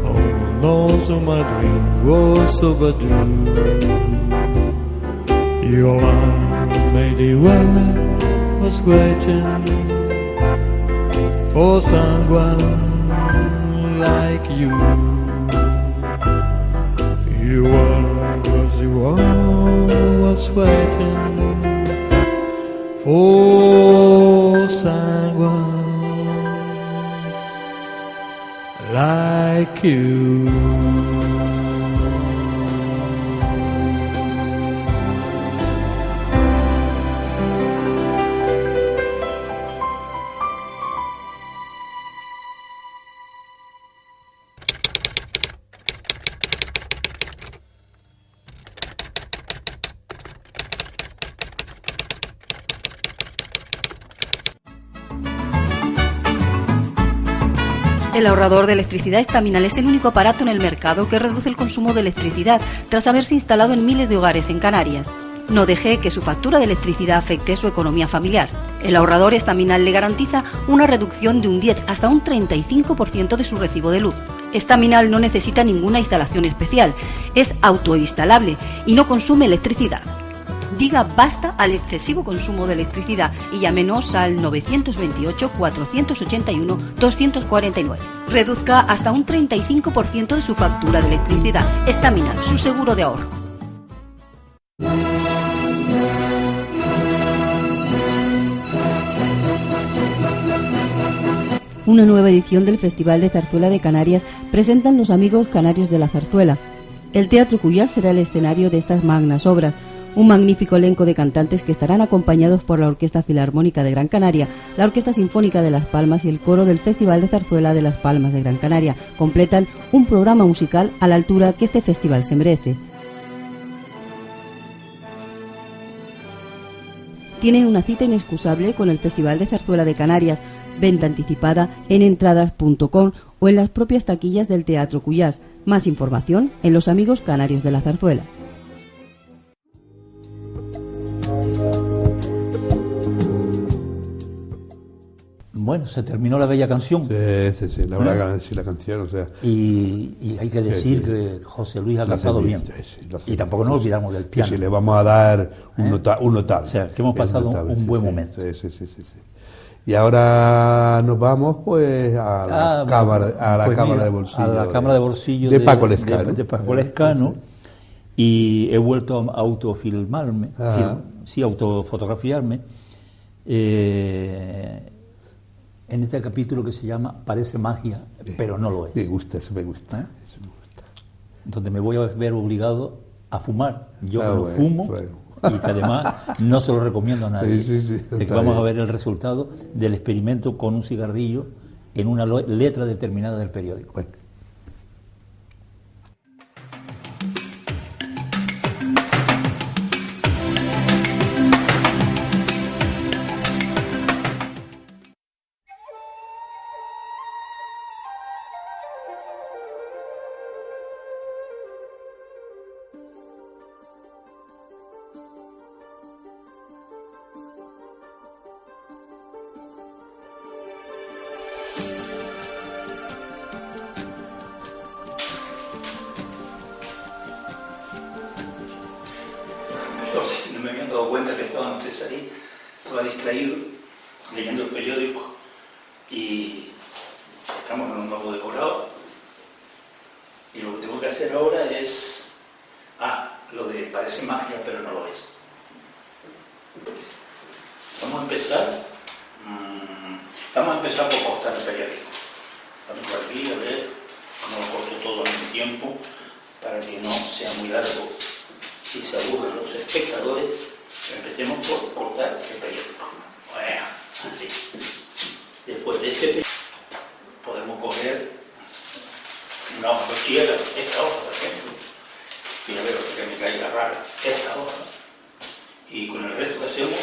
Oh no, so my dream was overdue. Your love made it well. Was waiting for someone like you. You was waiting for someone like you. El ahorrador de electricidad Estaminal es el único aparato en el mercado que reduce el consumo de electricidad tras haberse instalado en miles de hogares en Canarias. No deje que su factura de electricidad afecte su economía familiar. El ahorrador Estaminal le garantiza una reducción de un 10 hasta un 35% de su recibo de luz. Estaminal no necesita ninguna instalación especial, es autoinstalable y no consume electricidad. Diga basta al excesivo consumo de electricidad y llámenos al 928-481-249. Reduzca hasta un 35% de su factura de electricidad. Estaminal, su seguro de ahorro. Una nueva edición del Festival de Zarzuela de Canarias presentan los amigos canarios de la zarzuela. El Teatro Cuyás será el escenario de estas magnas obras. Un magnífico elenco de cantantes que estarán acompañados por la Orquesta Filarmónica de Gran Canaria, la Orquesta Sinfónica de Las Palmas y el Coro del Festival de Zarzuela de Las Palmas de Gran Canaria completan un programa musical a la altura que este festival se merece. Tienen una cita inexcusable con el Festival de Zarzuela de Canarias, venta anticipada en entradas.com o en las propias taquillas del Teatro Cuyás. Más información en Los Amigos Canarios de la Zarzuela. Bueno, se terminó la bella canción. Sí, la verdad que sí, la canción, o sea... Y hay que decir que José Luis ha cantado bien. Y tampoco nos olvidamos del piano. Sí, le vamos a dar un notable. O sea, que hemos pasado un buen momento. Sí. Y ahora nos vamos pues a la cámara de bolsillo. A la cámara de bolsillo de Paco Lescano. De Paco Lescano. Y he vuelto a autofilmarme, autofotografiarme. En este capítulo que se llama Parece magia, pero no lo es. Me gusta, eso me gusta. Donde me voy a ver obligado a fumar. Yo no fumo y que además no se lo recomiendo a nadie. Así que vamos a ver el resultado del experimento con un cigarrillo en una letra determinada del periódico. Bueno. ahí, estaba distraído leyendo el periódico y estamos en un nuevo decorado y lo que tengo que hacer ahora es lo de parece magia pero no lo es. Vamos a empezar por cortar el periódico. Vamos por aquí a ver cómo lo corto todo al mismo tiempo para que no sea muy largo y se aburren los espectadores. Empecemos por cortar el periódico. Bueno, así. Después de ese periódico podemos coger una hoja cualquiera, esta hoja por ejemplo, y a ver que me caiga rara, esta hoja, y con el resto que hacemos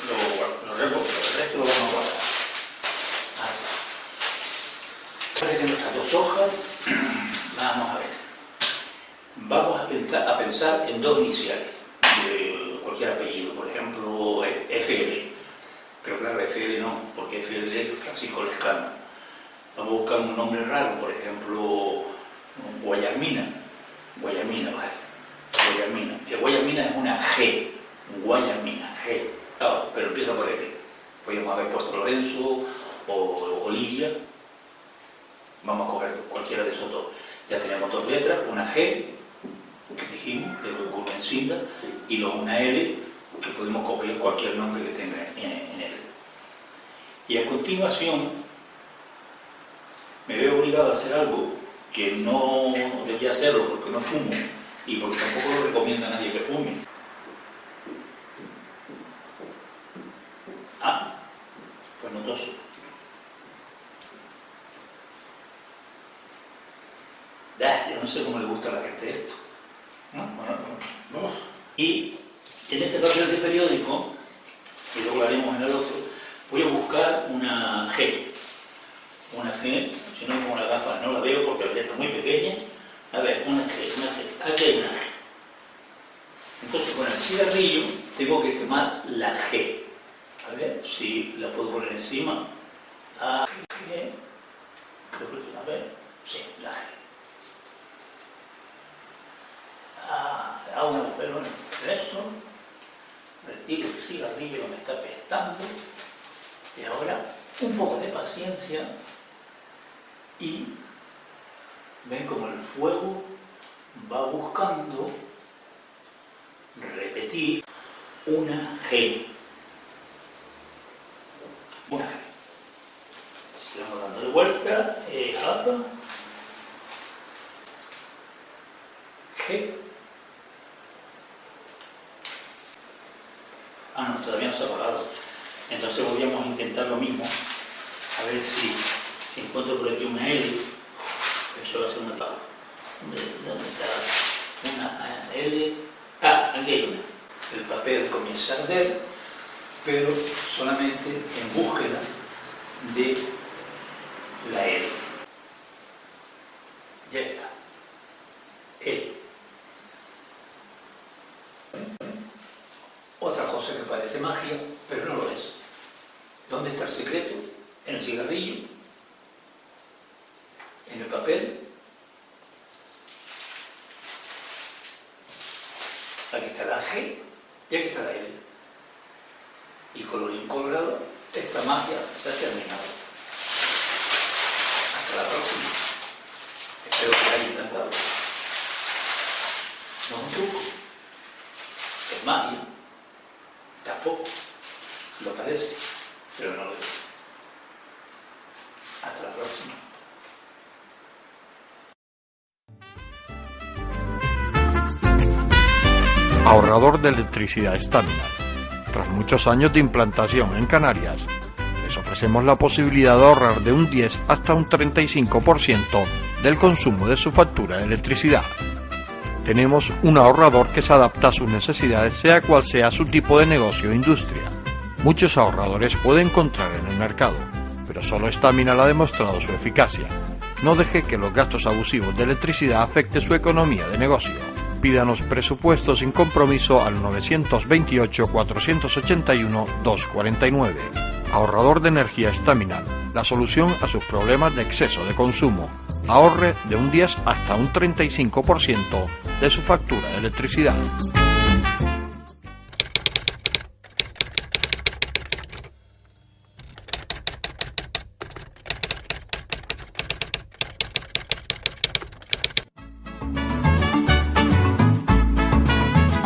lo recortamos, el resto lo vamos a guardar. Así. Parece que nuestras dos hojas, vamos a ver, vamos a pensar en dos iniciales de cualquier apellido, por ejemplo FL, pero claro, FL no, porque FL es Francisco Lescano. Vamos a buscar un nombre raro, por ejemplo Guayamina, vale, Guayamina, que Guayamina es una G, Guayamina, G, claro, pero empieza por L. Podríamos haber puesto Lorenzo o Lidia. Vamos a coger cualquiera de esos dos. Ya tenemos dos letras, una G, que dijimos, de Gurmencinda, y luego una L, que podemos coger cualquier nombre que tenga en él. Y a continuación, me veo obligado a hacer algo que no debía hacerlo porque no fumo, y porque tampoco lo recomiendo a nadie que fume. Pues no toso. Yo no sé cómo le gusta a la gente esto. Y en este papel de periódico, y luego lo haremos en el otro, voy a buscar una G. Una G, si no como la gafa no la veo porque la letra es muy pequeña. A ver, una G, aquí hay una G. Entonces con el cigarrillo tengo que quemar la G. A ver si la puedo poner encima. A ver, sí, la G. Hago un agujero en el peso, retiro el cigarrillo que me está apestando y ahora un poco de paciencia y ven como el fuego va buscando repetir una G. Una G. Sigamos dándole vuelta, G. No, todavía no se ha apagado. Entonces podríamos intentar lo mismo. A ver si encuentro por aquí una L. Eso va a ser una tabla. ¿Dónde está? Una L. Aquí hay una. El papel comienza a arder, pero solamente en búsqueda de la L. Ya está. L. Otra cosa que parece magia, pero no lo es. ¿Dónde está el secreto? En el cigarrillo, en el papel. Aquí está la G y aquí está la L. Y colorín colorado, esta magia se ha terminado. Hasta la próxima. Espero que la haya encantado. No es un truco, es magia. Tampoco lo parece, pero no lo es. Hasta la próxima. Ahorrador de electricidad Stamina. Tras muchos años de implantación en Canarias, les ofrecemos la posibilidad de ahorrar de un 10 hasta un 35% del consumo de su factura de electricidad. Tenemos un ahorrador que se adapta a sus necesidades, sea cual sea su tipo de negocio o industria. Muchos ahorradores puede encontrar en el mercado, pero solo Stamina ha demostrado su eficacia. No deje que los gastos abusivos de electricidad afecten su economía de negocio. Pídanos presupuesto sin compromiso al 921-481-249. Ahorrador de energía Stamina, la solución a sus problemas de exceso de consumo. Ahorre de un 10 hasta un 35% de su factura de electricidad.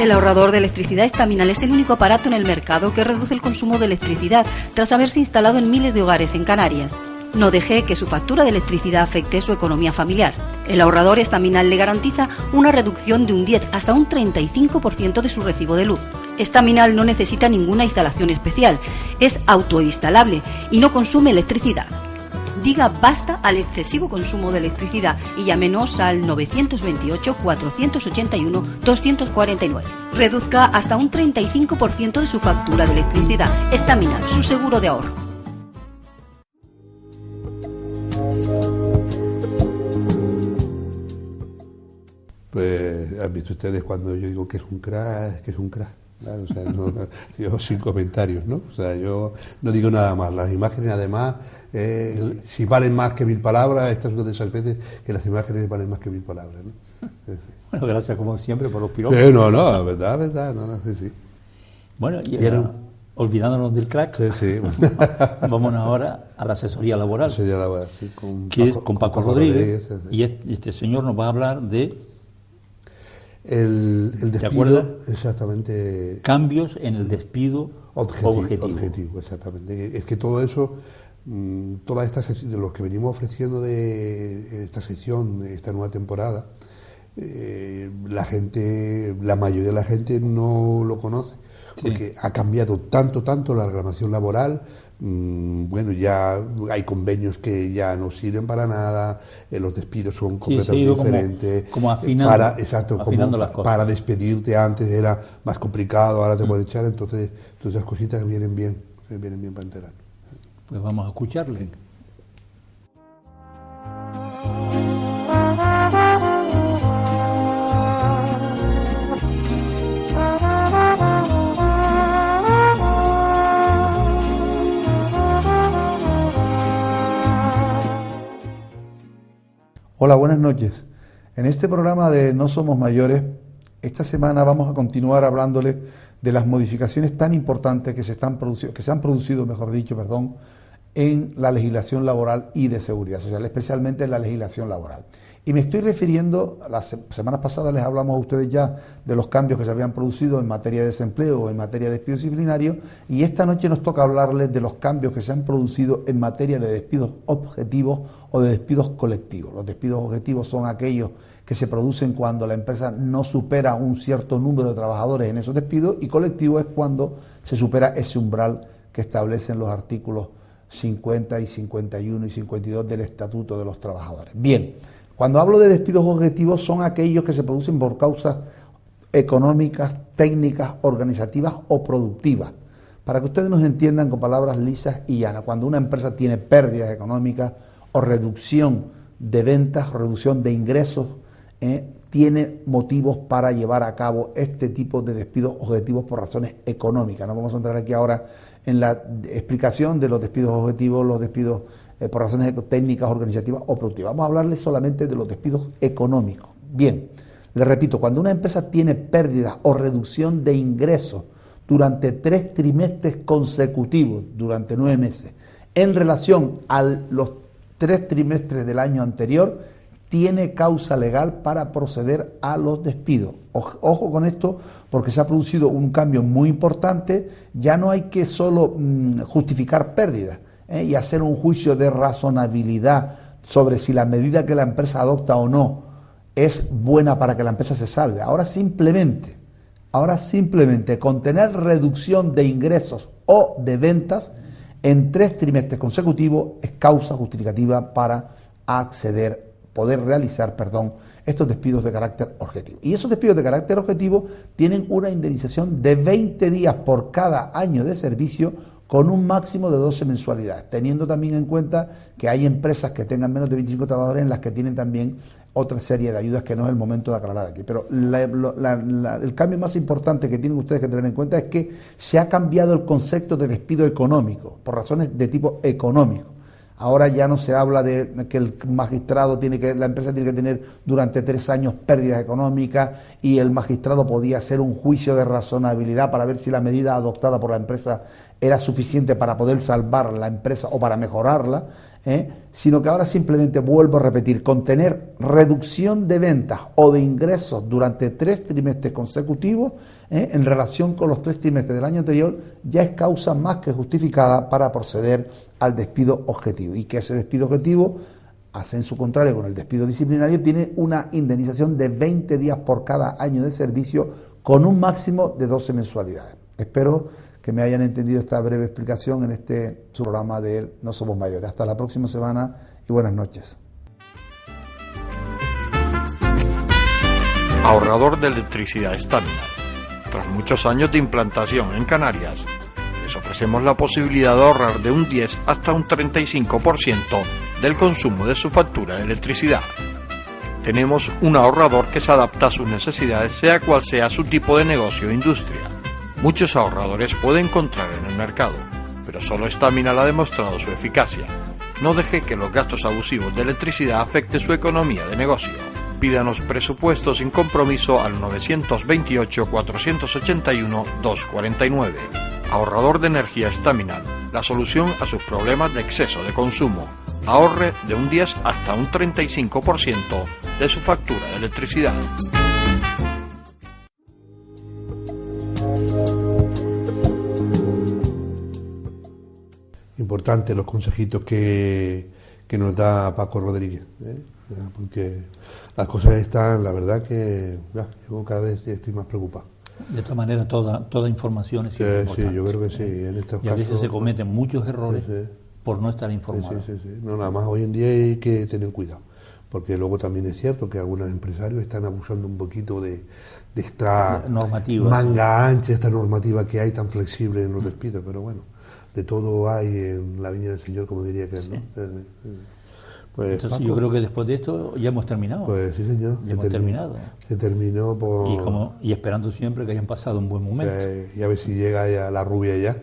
El ahorrador de electricidad estaminal es el único aparato en el mercado que reduce el consumo de electricidad tras haberse instalado en miles de hogares en Canarias. No deje que su factura de electricidad afecte su economía familiar. El ahorrador estaminal le garantiza una reducción de un 10 hasta un 35% de su recibo de luz. Estaminal no necesita ninguna instalación especial, es autoinstalable y no consume electricidad. Diga basta al excesivo consumo de electricidad y llámenos al 928-481-249. Reduzca hasta un 35% de su factura de electricidad. Estaminal, su seguro de ahorro. Pues han visto ustedes cuando yo digo que es un crack, Claro, o sea, yo sin comentarios, ¿no? O sea, yo no digo nada más. Las imágenes, además, si valen más que 1000 palabras, esta es una de esas veces que las imágenes valen más que 1000 palabras, ¿no? Bueno, gracias como siempre por los piropos. Sí, verdad, sí. Bueno, y olvidándonos del crack, sí. vámonos ahora a la asesoría laboral. Sí, con Paco Rodríguez. Y este señor nos va a hablar de... El despido, ¿te acuerdas? Exactamente. Cambios en el despido objetivo, exactamente. Es que todo eso, toda esta sección, de los que venimos ofreciendo de esta sección, de esta nueva temporada, la mayoría de la gente no lo conoce, porque ha cambiado tanto la regulación laboral. Bueno, ya hay convenios que ya no sirven para nada, los despidos son completamente diferentes. Como afinando, afinando las cosas. Para despedirte antes era más complicado, ahora te pueden echar, entonces todas esas cositas vienen bien para enterar. Pues vamos a escucharle. Hola, buenas noches. En este programa de No Somos Mayores, esta semana vamos a continuar hablándoles de las modificaciones tan importantes que se han producido, en la legislación laboral y de seguridad social, especialmente en la legislación laboral. Y me estoy refiriendo, las semanas pasadas les hablamos a ustedes ya de los cambios que se habían producido en materia de desempleo o en materia de despido disciplinario, y esta noche nos toca hablarles de los cambios que se han producido en materia de despidos objetivos o de despidos colectivos. Los despidos objetivos son aquellos que se producen cuando la empresa no supera un cierto número de trabajadores en esos despidos, y colectivo es cuando se supera ese umbral que establecen los artículos 50 y 51 y 52 del Estatuto de los Trabajadores. Bien. Cuando hablo de despidos objetivos son aquellos que se producen por causas económicas, técnicas, organizativas o productivas. Para que ustedes nos entiendan con palabras lisas y llanas, cuando una empresa tiene pérdidas económicas o reducción de ventas, reducción de ingresos, tiene motivos para llevar a cabo este tipo de despidos objetivos por razones económicas. No vamos a entrar aquí ahora en la explicación de los despidos objetivos, los despidos por razones técnicas, organizativas o productivas. Vamos a hablarles solamente de los despidos económicos. Bien, les repito, cuando una empresa tiene pérdidas o reducción de ingresos durante 3 trimestres consecutivos, durante 9 meses, en relación a los 3 trimestres del año anterior, tiene causa legal para proceder a los despidos. Ojo con esto, porque se ha producido un cambio muy importante. Ya no hay que solo justificar pérdidas, y hacer un juicio de razonabilidad sobre si la medida que la empresa adopta o no es buena para que la empresa se salve. Ahora simplemente con tener reducción de ingresos o de ventas en 3 trimestres consecutivos es causa justificativa para poder realizar estos despidos de carácter objetivo. Y esos despidos de carácter objetivo tienen una indemnización de 20 días por cada año de servicio, con un máximo de 12 mensualidades, teniendo también en cuenta que hay empresas que tengan menos de 25 trabajadores en las que tienen también otra serie de ayudas que no es el momento de aclarar aquí. Pero el cambio más importante que tienen ustedes que tener en cuenta es que se ha cambiado el concepto de despido económico, por razones de tipo económico. Ahora ya no se habla de que el magistrado la empresa tiene que tener durante 3 años pérdidas económicas y el magistrado podía hacer un juicio de razonabilidad para ver si la medida adoptada por la empresa era suficiente para poder salvar la empresa o para mejorarla. sino que ahora simplemente, vuelvo a repetir, con tener reducción de ventas o de ingresos durante 3 trimestres consecutivos, en relación con los 3 trimestres del año anterior, ya es causa más que justificada para proceder al despido objetivo, y que ese despido objetivo, en su contrario con el despido disciplinario, tiene una indemnización de 20 días por cada año de servicio, con un máximo de 12 mensualidades. Espero que me hayan entendido esta breve explicación en este su programa de No Somos Mayores. Hasta la próxima semana y buenas noches. Ahorrador de electricidad Estamina. Tras muchos años de implantación en Canarias, les ofrecemos la posibilidad de ahorrar de un 10 hasta un 35% del consumo de su factura de electricidad. Tenemos un ahorrador que se adapta a sus necesidades, sea cual sea su tipo de negocio o industria. Muchos ahorradores puede encontrar en el mercado, pero solo Estamina ha demostrado su eficacia. No deje que los gastos abusivos de electricidad afecten su economía de negocio. Pídanos presupuesto sin compromiso al 921-481-249. Ahorrador de energía Estamina, la solución a sus problemas de exceso de consumo. Ahorre de un 10 hasta un 35% de su factura de electricidad. Importante los consejitos que nos da Paco Rodríguez, porque las cosas están, la verdad que yo cada vez estoy más preocupado. De todas maneras, toda información es importante. Sí, yo creo que sí. En estos y a veces casos se cometen muchos errores por no estar informados. Sí. No, nada más hoy en día hay que tener cuidado, porque luego también es cierto que algunos empresarios están abusando un poquito de esta normativa, manga ancha, esta normativa que hay tan flexible en los despidos, pero bueno, de todo hay en la viña del Señor, como diría que es, ¿no? Pues, entonces Paco, yo creo que después de esto ya hemos terminado. Pues sí, señor. Ya hemos terminado. Se terminó por... Y esperando siempre que hayan pasado un buen momento. Y a ver si llega ya la rubia ya.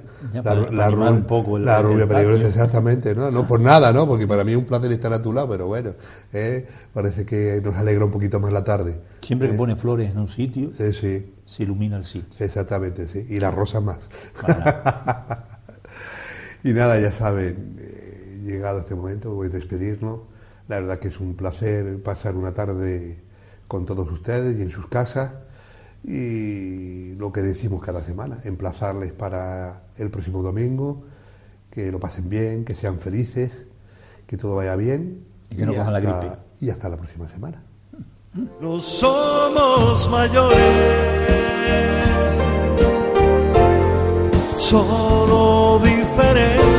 La rubia un poco la rubia peligrosa, exactamente, ¿no? No por nada, ¿no? Porque para mí es un placer estar a tu lado, pero bueno, parece que nos alegra un poquito más la tarde. Siempre que pone flores en un sitio, se ilumina el sitio. Exactamente, sí. Y las rosas más. Y nada, ya saben, llegado este momento, voy a despedirnos. La verdad que es un placer pasar una tarde con todos ustedes y en sus casas. Y lo que decimos cada semana, emplazarles para el próximo domingo, que lo pasen bien, que sean felices, que todo vaya bien. Y que no cojan la gripe. Y hasta la próxima semana. No somos mayores, solo diferentes.